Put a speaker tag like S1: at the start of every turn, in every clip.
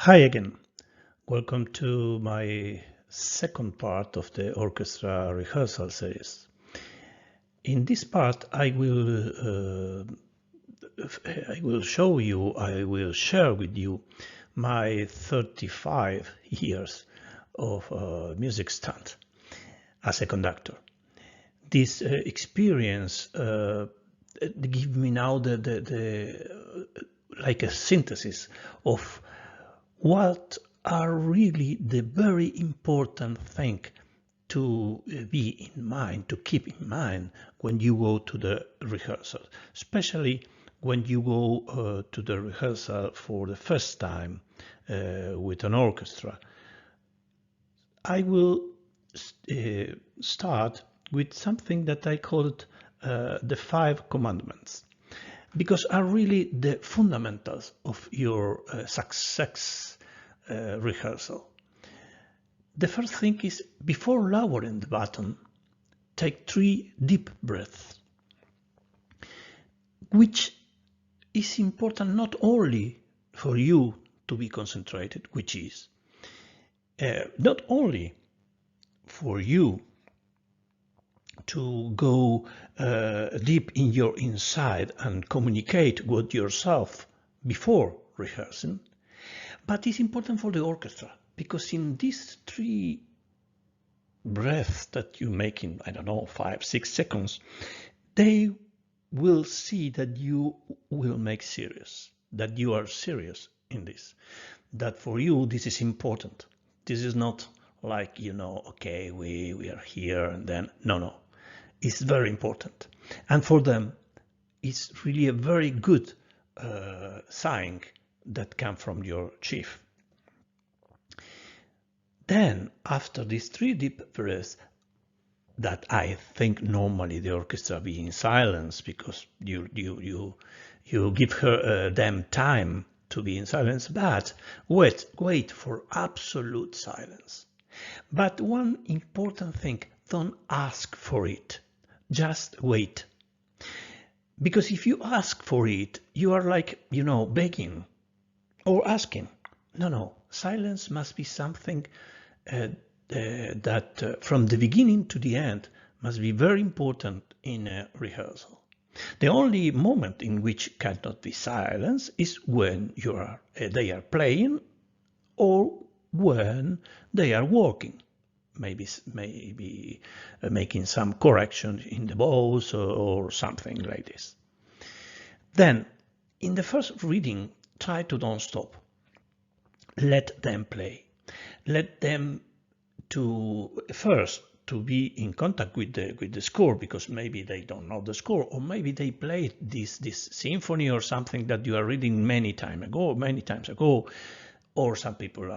S1: Hi again. Welcome to my second part of the orchestra rehearsal series. In this part, I will share with you my 35 years of music stunt as a conductor. This experience gives me now like a synthesis of what are really the very important thing to be in mind, to keep in mind when you go to the rehearsal, especially when you go to the rehearsal for the first time with an orchestra. I will start with something that I called the 5 commandments, because are really the fundamentals of your success rehearsal. The first thing is, before lowering the button, take 3 deep breaths, which is important not only for you to be concentrated, which is not only for you to go deep in your inside and communicate with yourself before rehearsing, but it's important for the orchestra, because in these 3 breaths that you make in, I don't know, 5-6 seconds, they will see that you will make serious, that you are serious in this, that for you this is important. This is not like, okay, we are here and then, no. It's very important. And for them, it's really a very good sign that come from your chief. Then, after these 3 deep breaths, that I think normally the orchestra be in silence, because you give them time to be in silence, but wait for absolute silence. But one important thing, don't ask for it, just wait. Because if you ask for it, you are like, begging or asking. No, silence must be something that from the beginning to the end must be very important in a rehearsal. The only moment in which cannot be silence is when they are playing, or when they are working, maybe making some correction in the bows or something like this. Then, in the first reading, try to don't stop. Let them play. Let them to be in contact with the score, because maybe they don't know the score, or maybe they played this symphony or something that you are reading many times ago, or some people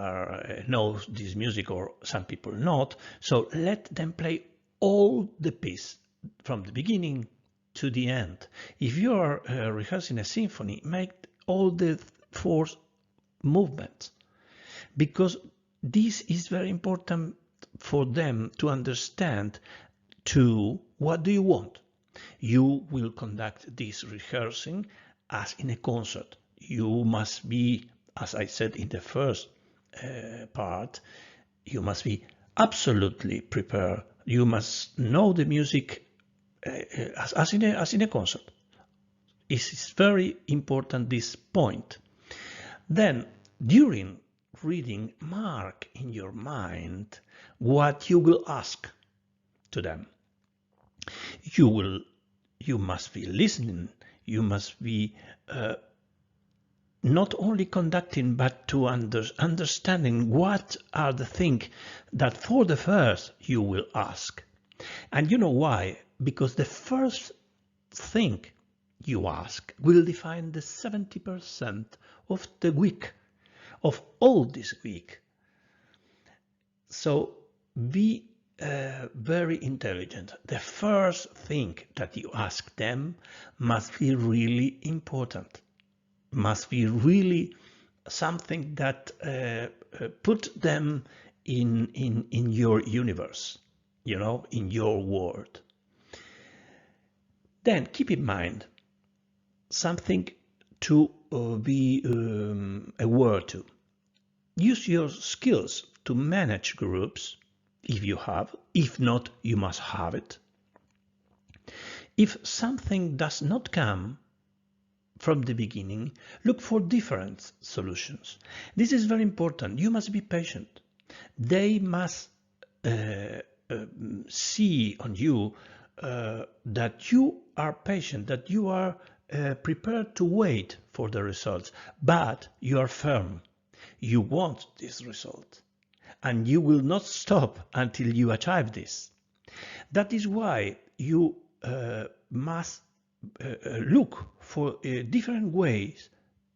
S1: know this music, or some people not. So let them play all the piece from the beginning to the end. If you are rehearsing a symphony, make all the 4 movements, because this is very important for them to understand what do you want. You will conduct this rehearsing as in a concert. You must be, as I said in the first part, you must be absolutely prepared. You must know the music as in a concert. It is very important, this point. Then, during reading, mark in your mind what you will ask to them. You must be listening. You must be not only conducting, but to understanding what are the things that for the first you will ask. And you know why? Because the first thing you ask will define the 70% of the week, of all this week. So be very intelligent. The first thing that you ask them must be really important, must be really something that put them in your universe, in your world. Then keep in mind something to be aware to. use your skills to manage groups, if you have. If not, you must have it. If something does not come from the beginning, look for different solutions. This is very important. You must be patient. They must see on you that you are patient, that you are prepared to wait for the results, but you are firm. You want this result, and you will not stop until you achieve this. That is why you must look for different ways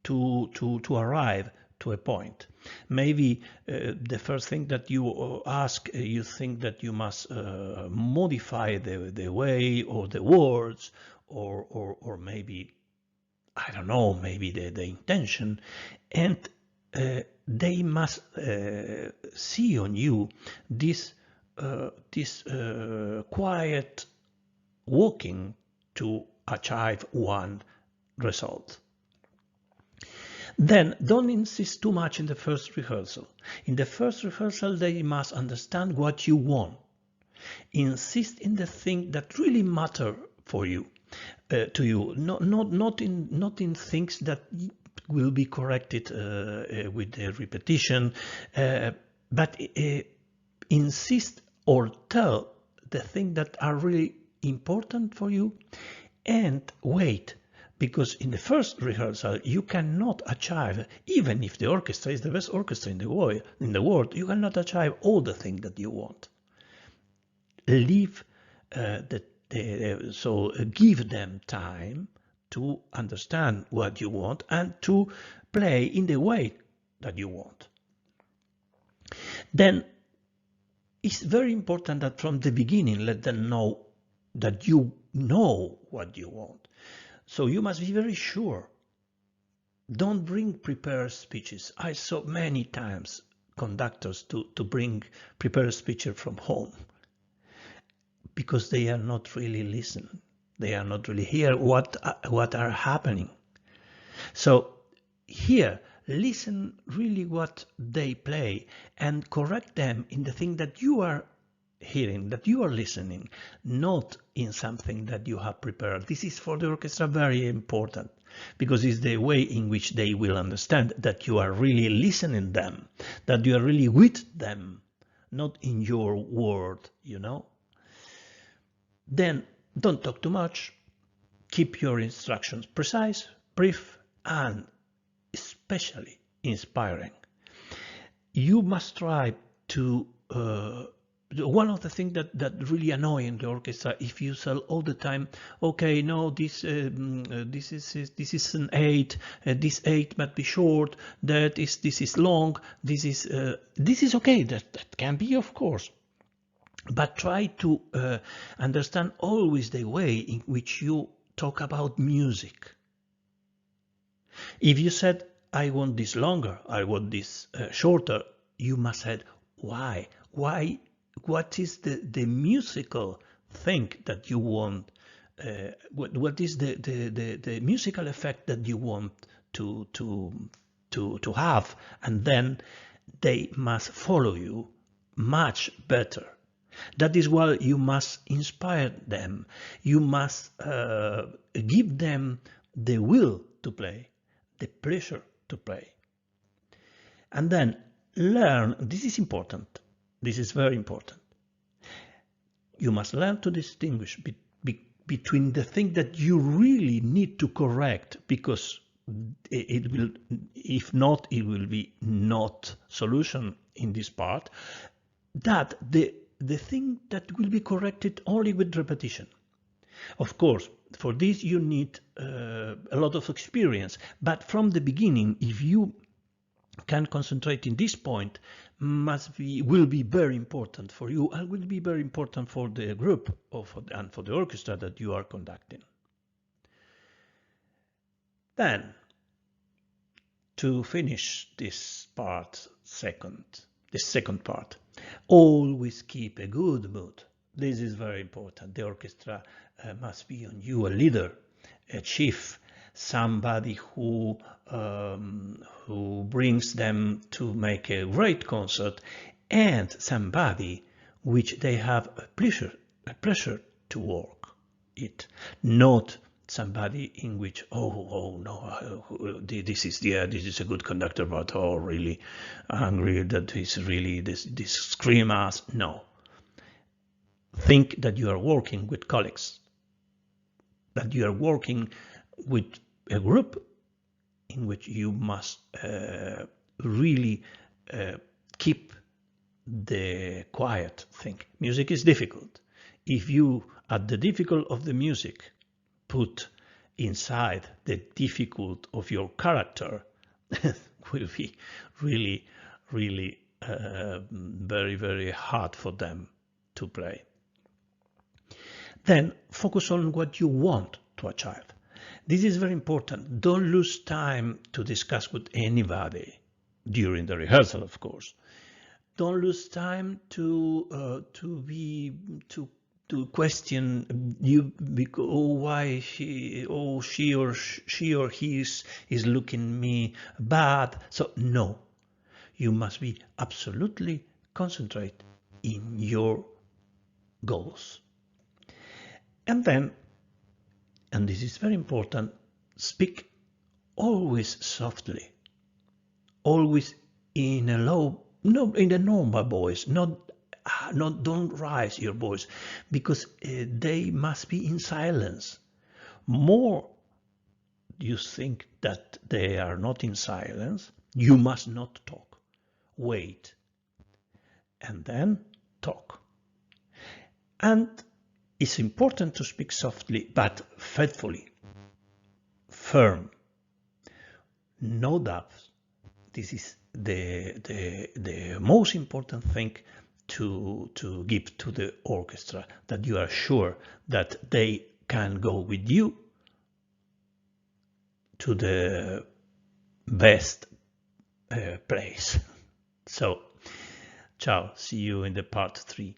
S1: to arrive to a point. Maybe the first thing that you ask, you think that you must modify the way or the words, or maybe, I don't know, maybe the intention, and they must see on you this quiet walking to achieve one result. Then don't insist too much in the first rehearsal. In the first rehearsal, they must understand what you want. Insist in the thing that really matter for you, to you, not in things that will be corrected with the repetition, but insist or tell the things that are really important for you, and wait, because in the first rehearsal you cannot achieve, even if the orchestra is the best orchestra in the world, you cannot achieve all the things that you want. Leave so give them time to understand what you want and to play in the way that you want. Then it's very important that from the beginning let them know that you know what you want. So you must be very sure. Don't bring prepared speeches. I saw many times conductors to bring prepared speeches from home, because they are not really listening. They are not really hear what are happening. So here, listen really what they play and correct them in the thing that you are hearing, that you are listening, not in something that you have prepared. This is for the orchestra very important, because it's the way in which they will understand that you are really listening them, that you are really with them, not in your word, you know. Then don't talk too much. Keep your instructions precise, brief, and especially inspiring. You must try to one of the things that really annoy in the orchestra, if you say all the time, okay, no, this is an 8, this 8 must be short, this is long, this is okay, that can be, of course, but try to understand always the way in which you talk about music. If you said, I want this longer, I want this shorter, you must say why, what is the musical thing that you want, what is the musical effect that you want to have, and then they must follow you much better. That is why you must inspire them. You must give them the will to play, the pleasure to play. And then learn, this is important, this is very important. You must learn to distinguish between the thing that you really need to correct, because it will, if not, it will be not solution in this part, that the thing that will be corrected only with repetition. Of course, for this you need a lot of experience, but from the beginning, if you can concentrate in this point, will be very important for you, and will be very important for the group and for the orchestra that you are conducting. Then, to finish this part, the second part, always keep a good mood. This is very important. The orchestra must be on you a leader, a chief, somebody who brings them to make a great concert, and somebody which they have a pleasure to work it, not somebody in which no, this is a good conductor, but oh really angry that is really this scream ass. No, think that you are working with colleagues, that you are working with a group in which you must really keep the quiet thing. Music is difficult. If you, at the difficult of the music, put inside the difficult of your character, will be really, really very, very hard for them to play. Then focus on what you want to achieve. This is very important. Don't lose time to discuss with anybody during the rehearsal, of course. Don't lose time to question you because why she or he is looking me bad. So no, you must be absolutely concentrate in your goals. And then, and this is very important, speak always softly, always in a low, no, in a normal voice, don't raise your voice, because they must be in silence. More you think that they are not in silence, you must not talk. Wait, and then talk. And it's important to speak softly, but faithfully, firm. No doubts. This is the most important thing to give to the orchestra, that you are sure that they can go with you to the best place. So, ciao, see you in the part 3.